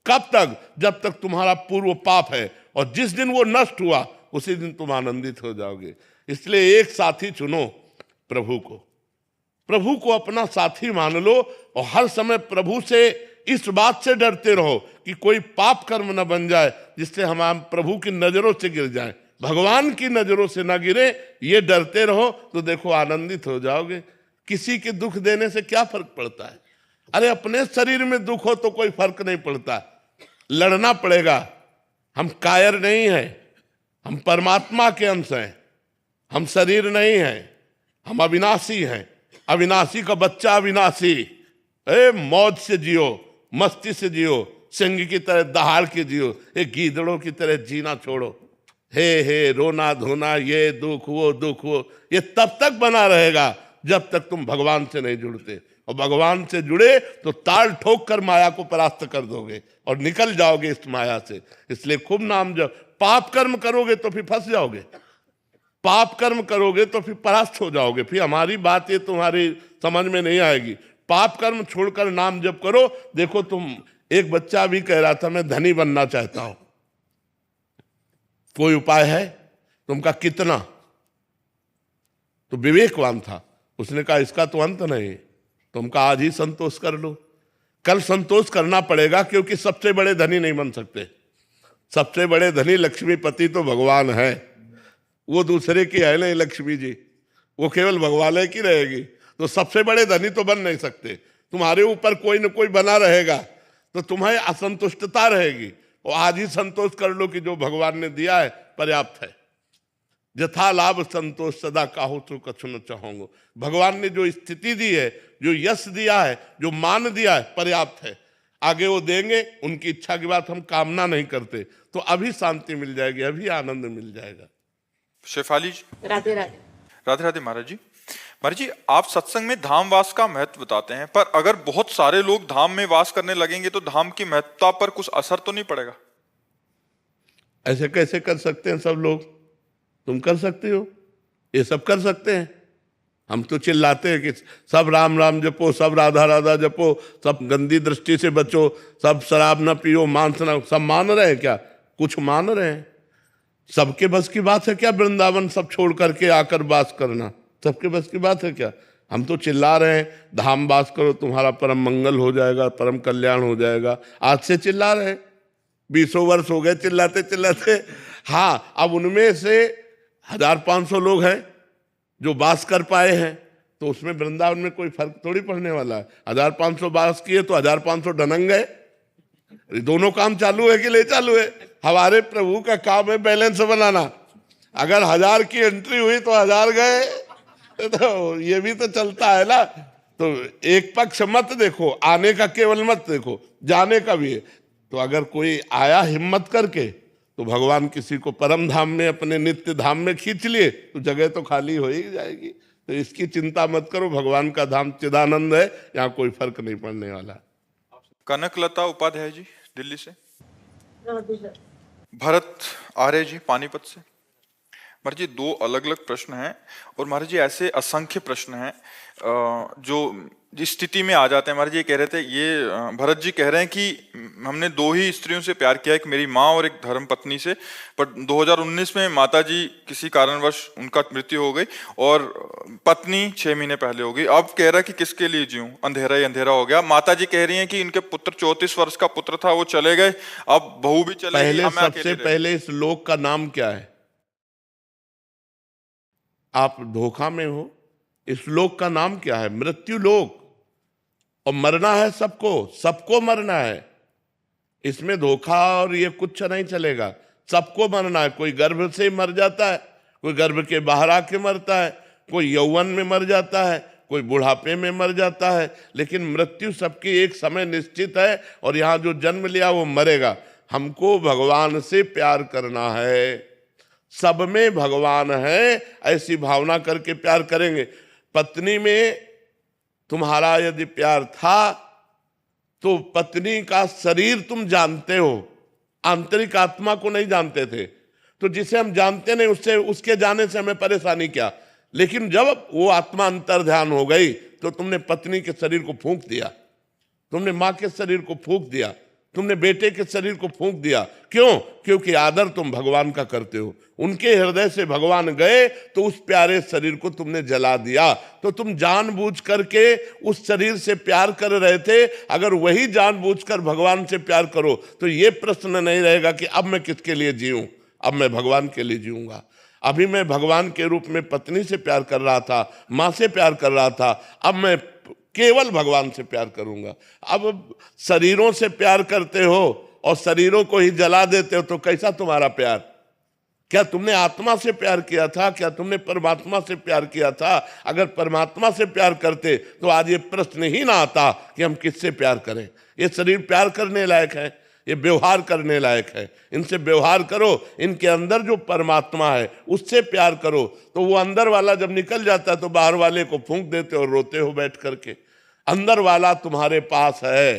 C: कब तक? जब तक तुम्हारा पूर्व पाप है, और जिस दिन वो नष्ट हुआ उसी दिन तुम आनंदित हो जाओगे। इसलिए एक साथी चुनो, प्रभु को अपना साथी मान लो, और हर समय प्रभु से इस बात से डरते रहो कि कोई पाप कर्म न बन जाए जिससे हम प्रभु की नजरों से गिर जाएं, भगवान की नजरों से ना गिरे, ये डरते रहो तो देखो आनंदित हो जाओगे। किसी के दुख देने से क्या फर्क पड़ता है? अरे अपने शरीर में दुख हो तो कोई फर्क नहीं पड़ता, लड़ना पड़ेगा। हम कायर नहीं हैं, हम परमात्मा के अंश हैं, हम शरीर नहीं हैं, हम अविनाशी हैं। अविनाशी का बच्चा अविनाशी। मौज से जियो, मस्ती से जियो, सिंह की तरह दहाड़ के जियो, एक गीदड़ों की तरह जीना छोड़ो। हे रोना धोना, ये दुख वो, ये तब तक बना रहेगा जब तक तुम भगवान से नहीं जुड़ते। और भगवान से जुड़े तो ताल ठोक कर माया को परास्त कर दोगे और निकल जाओगे इस माया से। इसलिए खूब नाम जब पाप कर्म करोगे तो फिर फंस जाओगे, पाप कर्म करोगे तो फिर परास्त हो जाओगे। फिर हमारी बात ये तुम्हारी समझ में नहीं आएगी। पाप कर्म छोड़कर नाम जप करो। देखो तुम, एक बच्चा भी कह रहा था मैं धनी बनना चाहता हूं, कोई उपाय है? तुमका कितना? तो विवेकवान था, उसने कहा इसका तो अंत नहीं, तुमका आज ही संतोष कर लो। कल संतोष करना पड़ेगा, क्योंकि सबसे बड़े धनी नहीं बन सकते। सबसे बड़े धनी लक्ष्मीपति तो भगवान है, वो दूसरे की है नहीं लक्ष्मी जी, वो केवल भगवान की रहेगी। तो सबसे बड़े धनी तो बन नहीं सकते। तुम्हारे ऊपर कोई न कोई बना रहेगा तो तुम्हें असंतुष्टता रहेगी। और आज ही संतोष कर लो कि जो भगवान ने दिया है पर्याप्त है। यथा लाभ संतोष सदा काहू तो कछु न चाहूंगा। भगवान ने जो स्थिति दी है, जो यश दिया है, जो मान दिया है, पर्याप्त है। आगे वो देंगे, उनकी इच्छा की बात हम कामना नहीं करते, तो अभी शांति मिल जाएगी, अभी आनंद मिल जाएगा।
A: शेफाली जी।
F: राधे राधे।
A: राधे राधे महाराज जी। महाराज जी, आप सत्संग में धाम वास का महत्व बताते हैं, पर अगर बहुत सारे लोग धाम में वास करने लगेंगे तो धाम की महत्ता पर कुछ असर तो नहीं पड़ेगा?
C: ऐसे कैसे कर सकते हैं सब लोग? तुम कर सकते हो, ये सब कर सकते हैं। हम तो चिल्लाते हैं कि सब राम राम जपो, सब राधा राधा जपो, सब गंदी दृष्टि से बचो, सब शराब न पियो, मांस न। सब मान रहे हैं क्या? कुछ मान रहे हैं? सबके बस की बात है क्या वृंदावन सब छोड़ करके आकर वास करना? सबके बस की बात है क्या? हम तो चिल्ला रहे हैं धाम वास करो, तुम्हारा परम मंगल हो जाएगा, परम कल्याण हो जाएगा। आज से चिल्ला रहे हैं, 20 वर्ष हो गए चिल्लाते चिल्लाते। हाँ, अब उनमें से 1500 लोग हैं जो वास कर पाए हैं, तो उसमें वृंदावन में कोई फर्क थोड़ी पड़ने वाला है। 1500 वास किए तो 1500 ढनंग गए। दोनों काम चालू है कि नहीं चालू है? हमारे प्रभु का काम है बैलेंस बनाना। अगर 1000 की एंट्री हुई तो 1000 गए, तो ये भी तो चलता है ना। तो एक पक्ष मत देखो, आने का केवल मत देखो, जाने का भी है। तो अगर कोई आया हिम्मत करके, तो भगवान किसी को परम धाम में, अपने नित्य धाम में खींच लिए तो जगह तो खाली हो ही जाएगी। तो इसकी चिंता मत करो, भगवान का धाम चिदानंद है, यहाँ कोई फर्क नहीं पड़ने वाला।
A: कनकलता उपाध्याय जी दिल्ली से।
F: राधे राधे।
A: भरत आर्य जी पानीपत से। महाराज जी, 2 अलग अलग प्रश्न हैं, और महाराज जी ऐसे असंख्य प्रश्न हैं जो जिस स्थिति में आ जाते हैं। महाराज जी कह रहे थे, ये भरत जी कह रहे हैं कि हमने 2 ही स्त्रियों से प्यार किया, एक मेरी माँ और एक धर्म पत्नी से, पर 2019 में माता जी किसी कारणवश उनका मृत्यु हो गई और पत्नी 6 महीने पहले हो गई। अब कह रहा है कि किसके लिए जीऊं, अंधेरा ही अंधेरा हो गया। माता जी कह रही हैं कि इनके पुत्र 34 वर्ष का पुत्र था, वो चले गए, अब बहू भी चले गई।
C: पहले सबसे पहले इस लोक का नाम क्या है? आप धोखा में हो। इस लोक का नाम क्या है? मृत्यु लोक। और मरना है सबको, सबको मरना है। इसमें धोखा और ये कुछ नहीं चलेगा। सबको मरना है। कोई गर्भ से मर जाता है, कोई गर्भ के बाहर आके मरता है, कोई यौवन में मर जाता है, कोई बुढ़ापे में मर जाता है, लेकिन मृत्यु सबकी एक समय निश्चित है। और यहाँ जो जन्म लिया वो मरेगा। हमको भगवान से प्यार करना है, सब में भगवान है, ऐसी भावना करके प्यार करेंगे। पत्नी में तुम्हारा यदि प्यार था तो पत्नी का शरीर तुम जानते हो, आंतरिक आत्मा को नहीं जानते थे। तो जिसे हम जानते नहीं उससे, उसके जाने से हमें परेशानी क्या। लेकिन जब वो आत्मा अंतर ध्यान हो गई तो तुमने पत्नी के शरीर को फूंक दिया, तुमने माँ के शरीर को फूंक दिया, तुमने बेटे के शरीर को फूंक दिया। क्यों? क्योंकि आदर तुम भगवान का करते हो। उनके हृदय से भगवान गए तो उस प्यारे शरीर को तुमने जला दिया। तो तुम जानबूझ करके उस शरीर से प्यार कर रहे थे। अगर वही जानबूझकर भगवान से प्यार करो तो ये प्रश्न नहीं रहेगा कि अब मैं किसके लिए जीऊं, अब मैं भगवान के लिए जीऊंगा। अभी मैं भगवान के रूप में पत्नी से प्यार कर रहा था, माँ से प्यार कर रहा था, अब मैं केवल भगवान से प्यार करूंगा। अब शरीरों से प्यार करते हो और शरीरों को ही जला देते हो, तो कैसा तुम्हारा प्यार? क्या तुमने आत्मा से प्यार किया था? क्या तुमने परमात्मा से प्यार किया था? अगर परमात्मा से प्यार करते तो आज ये प्रश्न ही ना आता कि हम किससे प्यार करें। ये शरीर प्यार करने लायक है, ये व्यवहार करने लायक है। इनसे व्यवहार करो, इनके अंदर जो परमात्मा है उससे प्यार करो। तो वो अंदर वाला जब निकल जाता है तो बाहर वाले को फूंक देते हो, रोते हो बैठ करके। अंदर वाला तुम्हारे पास है,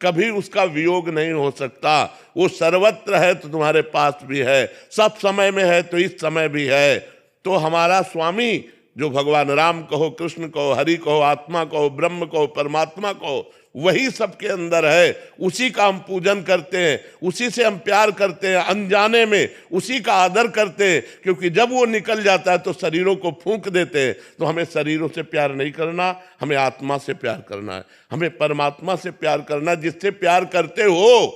C: कभी उसका वियोग नहीं हो सकता। वो सर्वत्र है तो तुम्हारे पास भी है, सब समय में है तो इस समय भी है। तो हमारा स्वामी जो भगवान राम कहो, कृष्ण कहो, हरि कहो, आत्मा कहो, ब्रह्म कहो, परमात्मा कहो, वही सबके अंदर है। उसी का हम पूजन करते हैं, उसी से हम प्यार करते हैं, अनजाने में उसी का आदर करते हैं। क्योंकि जब वो निकल जाता है तो शरीरों को फूंक देते हैं। तो हमें शरीरों से प्यार नहीं करना, हमें आत्मा से प्यार करना है, हमें परमात्मा से प्यार करना। जिससे प्यार करते हो,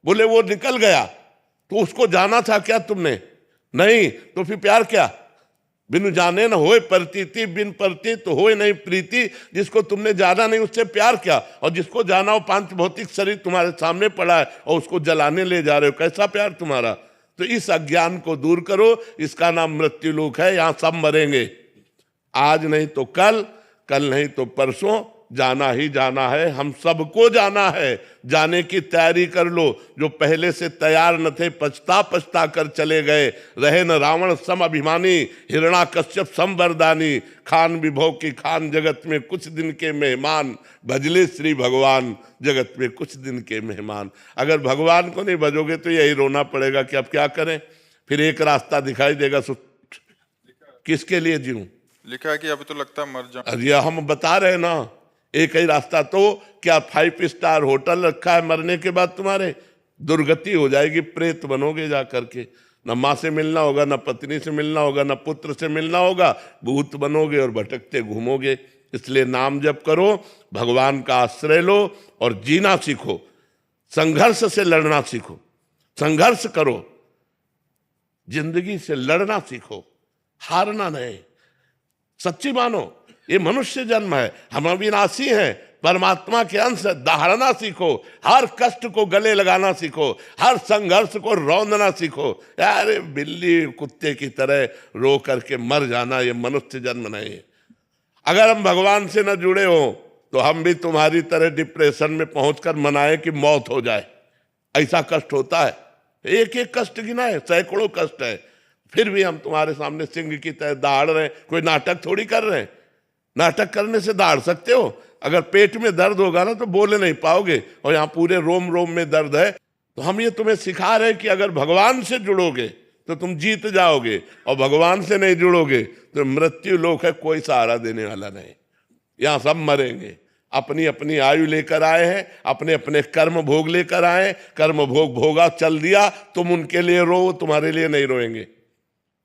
C: बोले वो निकल गया तो उसको जाना था क्या तुमने? नहीं, तो फिर प्यार क्या? बिनु जाने न होए प्रतीति, बिन प्रतीत तो होए नहीं प्रीति। जिसको तुमने जाना नहीं उससे प्यार क्या? और जिसको जाना हो पांच भौतिक शरीर तुम्हारे सामने पड़ा है और उसको जलाने ले जा रहे हो, कैसा प्यार तुम्हारा? तो इस अज्ञान को दूर करो, इसका नाम मृत्यु लोक है। यहां सब मरेंगे, आज नहीं तो कल, कल नहीं तो परसों, जाना ही जाना है। हम सबको जाना है, जाने की तैयारी कर लो। जो पहले से तैयार न थे पछता पछता कर चले गए। रहे न रावण सम अभिमानी, हिरणाकश्यप सम वरदानी। खान विभव की खान, जगत में कुछ दिन के मेहमान। भजले श्री भगवान, जगत में कुछ दिन के मेहमान। अगर भगवान को नहीं भजोगे तो यही रोना पड़ेगा कि अब क्या करें। फिर एक रास्ता दिखाई देगा, किसके लिए जीऊं?
A: लिखा है कि अभी तो लगता है मर जाऊं।
C: अरे हम बता रहे ना, एक ही रास्ता। तो क्या 5 स्टार होटल रखा है? मरने के बाद तुम्हारे दुर्गति हो जाएगी, प्रेत बनोगे जा करके। न माँ से मिलना होगा, न पत्नी से मिलना होगा, न पुत्र से मिलना होगा, भूत बनोगे और भटकते घूमोगे। इसलिए नाम जप करो, भगवान का आश्रय लो और जीना सीखो। संघर्ष से लड़ना सीखो, संघर्ष करो, जिंदगी से लड़ना सीखो, हारना नहीं। सच्ची मानो, ये मनुष्य जन्म है, हम अविनाशी हैं, परमात्मा के अंश। दहाड़ना सीखो, हर कष्ट को गले लगाना सीखो, हर संघर्ष को रौंदना सीखो। यार बिल्ली कुत्ते की तरह रो करके मर जाना, ये मनुष्य जन्म नहीं है। अगर हम भगवान से न जुड़े हो तो हम भी तुम्हारी तरह डिप्रेशन में पहुंचकर मनाए कि मौत हो जाए। ऐसा कष्ट होता है, एक एक कष्ट गिना है, सैकड़ों कष्ट है। फिर भी हम तुम्हारे सामने सिंह की तरह दहाड़ रहे हैं। कोई नाटक थोड़ी कर रहे हैं। नाटक करने से दहाड़ सकते हो? अगर पेट में दर्द होगा ना तो बोले नहीं पाओगे, और यहाँ पूरे रोम रोम में दर्द है। तो हम ये तुम्हें सिखा रहे हैं कि अगर भगवान से जुड़ोगे तो तुम जीत जाओगे, और भगवान से नहीं जुड़ोगे तो मृत्यु लोक है, कोई सहारा देने वाला नहीं। यहाँ सब मरेंगे। अपनी अपनी आयु लेकर आए हैं, अपने अपने कर्म भोग लेकर आए। कर्म भोग भोगा, चल दिया, तुम उनके लिए रो, तुम्हारे लिए नहीं रोएंगे।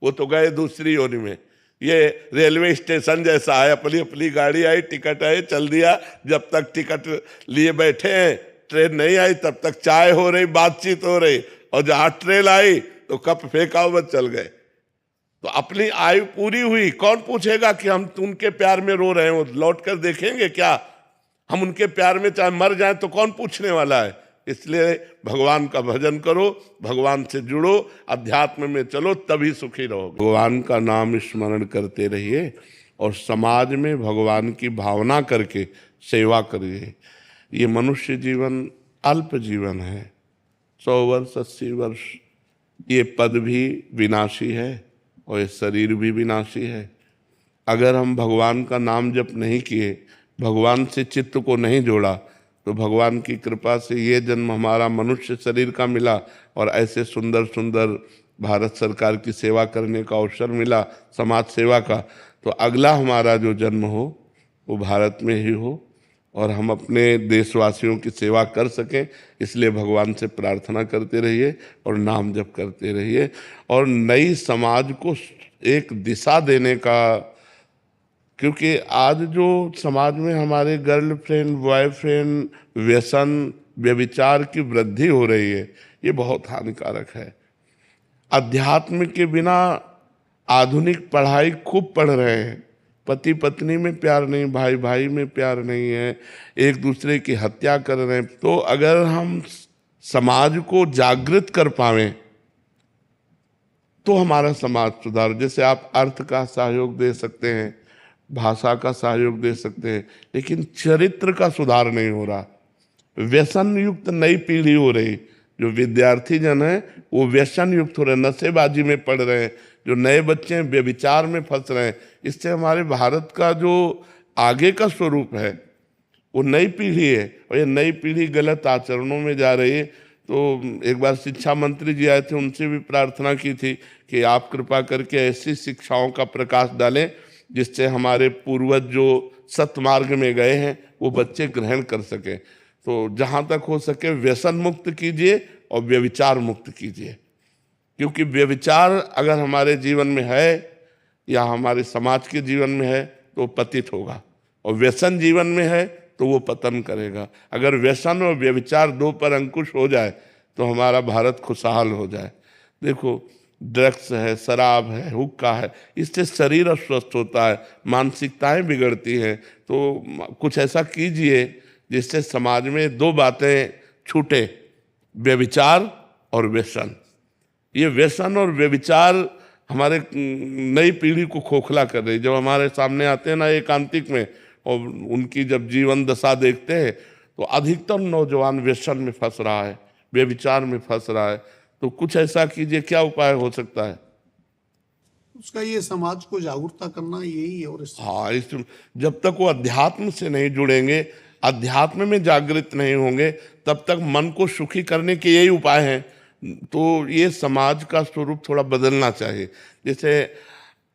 C: वो तो गए दूसरी योनि में। ये रेलवे स्टेशन जैसा है, अपनी अपनी गाड़ी आई, टिकट है, चल दिया। जब तक टिकट लिए बैठे हैं, ट्रेन नहीं आई, तब तक चाय हो रही, बातचीत हो रही, और जहां ट्रेन आई तो कप फेंका हुआ चल गए। तो अपनी आयु पूरी हुई, कौन पूछेगा कि हम उनके प्यार में रो रहे हैं? वो लौट कर देखेंगे क्या? हम उनके प्यार में चाहे मर जाएं तो कौन पूछने वाला है? इसलिए भगवान का भजन करो, भगवान से जुड़ो, अध्यात्म में चलो, तभी सुखी रहोगे। भगवान का नाम स्मरण करते रहिए और समाज में भगवान की भावना करके सेवा करिए। ये मनुष्य जीवन अल्प जीवन है, 100 वर्ष 80 वर्ष। ये पद भी विनाशी है और ये शरीर भी विनाशी है। अगर हम भगवान का नाम जप नहीं किए, भगवान से चित्त को नहीं जोड़ा, तो भगवान की कृपा से ये जन्म हमारा मनुष्य शरीर का मिला और ऐसे सुंदर सुंदर भारत सरकार की सेवा करने का अवसर मिला, समाज सेवा का। तो अगला हमारा जो जन्म हो वो भारत में ही हो और हम अपने देशवासियों की सेवा कर सकें, इसलिए भगवान से प्रार्थना करते रहिए और नाम जप करते रहिए और नई समाज को एक दिशा देने का, क्योंकि आज जो समाज में हमारे गर्लफ्रेंड बॉयफ्रेंड व्यसन व्यभिचार की वृद्धि हो रही है, ये बहुत हानिकारक है। अध्यात्म के बिना आधुनिक पढ़ाई खूब पढ़ रहे हैं, पति पत्नी में प्यार नहीं, भाई भाई में प्यार नहीं है, एक दूसरे की हत्या कर रहे हैं। तो अगर हम समाज को जागृत कर पावें तो हमारा समाज सुधार। जैसे आप अर्थ का सहयोग दे सकते हैं, भाषा का सहयोग दे सकते हैं, लेकिन चरित्र का सुधार नहीं हो रहा। व्यसन युक्त नई पीढ़ी हो रही, जो विद्यार्थी जन है वो व्यसन युक्त हो रहे, नशेबाजी में पड़ रहे हैं, जो नए बच्चे व्यभिचार में फंस रहे हैं। इससे हमारे भारत का जो आगे का स्वरूप है वो नई पीढ़ी है और ये नई पीढ़ी गलत आचरणों में जा रही है। तो एक बार शिक्षा मंत्री जी आए थे, उनसे भी प्रार्थना की थी कि आप कृपा करके ऐसी शिक्षाओं का प्रकाश डालें जिससे हमारे पूर्वज जो सतमार्ग में गए हैं वो बच्चे ग्रहण कर सकें। तो जहाँ तक हो सके व्यसन मुक्त कीजिए और व्यभिचार मुक्त कीजिए, क्योंकि व्यभिचार अगर हमारे जीवन में है या हमारे समाज के जीवन में है तो पतित होगा, और व्यसन जीवन में है तो वो पतन करेगा। अगर व्यसन और व्यभिचार दो पर अंकुश हो जाए तो हमारा भारत खुशहाल हो जाए। देखो, ड्रग्स है, शराब है, हुक्का है, इससे शरीर अस्वस्थ होता है, मानसिकताएं बिगड़ती हैं। तो कुछ ऐसा कीजिए जिससे समाज में दो बातें छूटे, व्यभिचार और व्यसन। ये व्यसन और व्यभिचार हमारे नई पीढ़ी को खोखला कर रही। जब हमारे सामने आते हैं ना एकांतिक में और उनकी जब जीवन दशा देखते हैं तो अधिकतर नौजवान व्यसन में फंस रहा है, व्यभिचार में फंस रहा है। तो कुछ ऐसा कीजिए, क्या उपाय हो सकता है?
G: उसका ये समाज को जागरूकता करना यही है। और
C: हाँ, जब तक वो अध्यात्म से नहीं जुड़ेंगे, अध्यात्म में जागृत नहीं होंगे, तब तक मन को सुखी करने के यही उपाय हैं। तो ये समाज का स्वरूप थोड़ा बदलना चाहिए। जैसे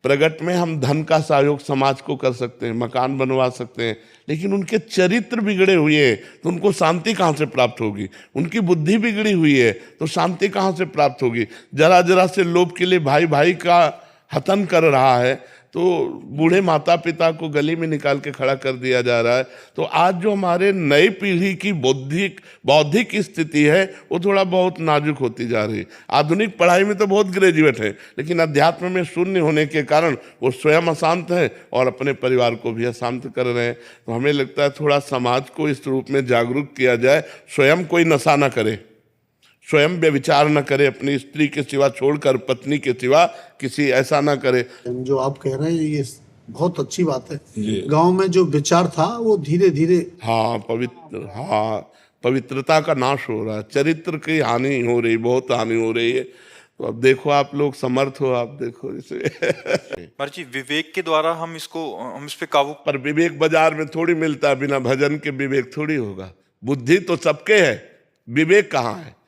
C: प्रगट में हम धन का सहयोग समाज को कर सकते हैं, मकान बनवा सकते हैं, लेकिन उनके चरित्र बिगड़े हुए हैं तो उनको शांति कहाँ से प्राप्त होगी? उनकी बुद्धि बिगड़ी हुई है तो शांति कहाँ से प्राप्त होगी? जरा जरा से लोभ के लिए भाई भाई का हतन कर रहा है, तो बूढ़े माता पिता को गली में निकाल के खड़ा कर दिया जा रहा है। तो आज जो हमारे नई पीढ़ी की बौद्धिक स्थिति है वो थोड़ा बहुत नाजुक होती जा रही है। आधुनिक पढ़ाई में तो बहुत ग्रेजुएट है, लेकिन अध्यात्म में शून्य होने के कारण वो स्वयं अशांत हैं और अपने परिवार को भी अशांत कर रहे हैं। तो हमें लगता है थोड़ा समाज को इस रूप में जागरूक किया जाए। स्वयं कोई नशा न करे, स्वयं व्यभिचार न करे, अपनी स्त्री के सिवा छोड़कर पत्नी के सिवा किसी ऐसा ना करे।
G: जो आप कह रहे हैं ये बहुत अच्छी बात है। गांव में जो विचार था वो धीरे धीरे
C: पवित्रता का नाश हो रहा है, चरित्र की हानि हो रही, बहुत हानि हो रही है। तो अब देखो, आप लोग समर्थ हो, आप देखो इसे।
A: जी, विवेक के द्वारा हम इस पे काबू।
C: पर विवेक बाजार में थोड़ी मिलता है, बिना भजन के विवेक थोड़ी होगा। बुद्धि तो सबके है, विवेक कहाँ है?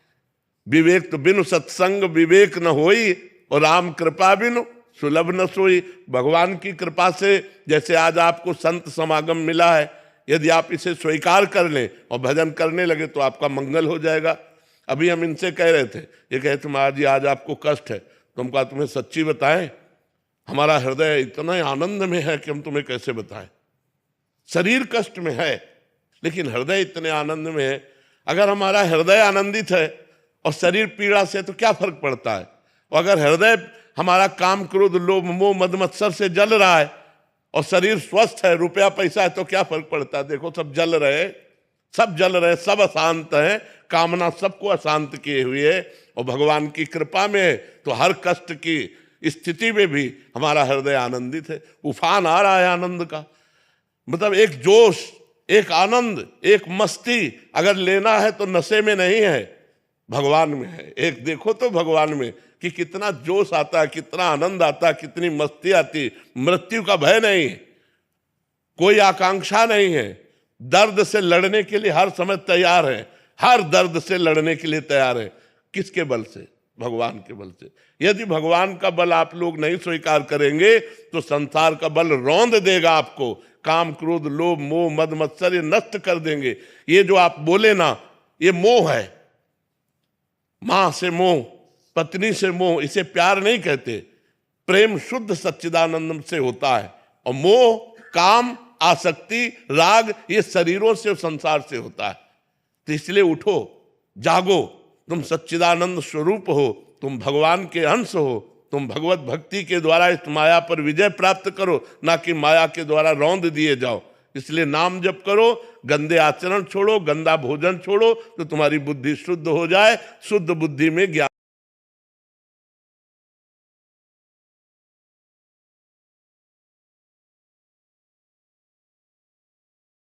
C: विवेक तो बिनु सत्संग विवेक न होई और राम कृपा बिनु सुलभ न सोई। भगवान की कृपा से जैसे आज आपको संत समागम मिला है, यदि आप इसे स्वीकार कर लें और भजन करने लगे तो आपका मंगल हो जाएगा। अभी हम इनसे कह रहे थे, ये कहे तुम आज आपको कष्ट है, तो हम कहा तुम्हें सच्ची बताएं, हमारा हृदय इतना आनंद में है कि हम तुम्हें कैसे बताएं। शरीर कष्ट में है लेकिन हृदय इतने आनंद में है। अगर हमारा हृदय आनंदित है और शरीर पीड़ा से तो क्या फर्क पड़ता है? और अगर हृदय हमारा काम क्रोध लोभ मोह मद मत्सर से जल रहा है और शरीर स्वस्थ है, रुपया पैसा है, तो क्या फर्क पड़ता है? देखो, सब जल रहे, सब अशांत है, कामना सबको अशांत किए हुए है। और भगवान की कृपा में तो हर कष्ट की स्थिति में भी हमारा हृदय आनंदित है। उफान आ रहा है आनंद का, मतलब एक जोश, एक आनंद, एक मस्ती अगर लेना है तो नशे में नहीं है, भगवान में है। एक देखो तो भगवान में कि कितना जोश आता है, कितना आनंद आता है, कितनी मस्ती आती, मृत्यु का भय नहीं है, कोई आकांक्षा नहीं है, दर्द से लड़ने के लिए हर समय तैयार हैं, हर दर्द से लड़ने के लिए तैयार हैं। किसके बल से? भगवान के बल से। यदि भगवान का बल आप लोग नहीं स्वीकार करेंगे तो संसार का बल रौंद देगा आपको। काम, क्रोध, लोभ, मोह, मद, मत्सर ये नष्ट कर देंगे। ये जो आप बोले ना, ये मोह है। मां से मोह, पत्नी से मोह, इसे प्यार नहीं कहते। प्रेम शुद्ध सच्चिदानंद से होता है। और मोह, काम, आसक्ति, राग ये शरीरों से, संसार से होता है। तो इसलिए उठो, जागो, तुम सच्चिदानंद स्वरूप हो, तुम भगवान के अंश हो, तुम भगवत भक्ति के द्वारा इस माया पर विजय प्राप्त करो, ना कि माया के द्वारा रौंद दिए जाओ। इसलिए नाम जप करो, गंदे आचरण छोड़ो, गंदा भोजन छोड़ो, तो तुम्हारी बुद्धि शुद्ध हो जाए। शुद्ध बुद्धि में ज्ञान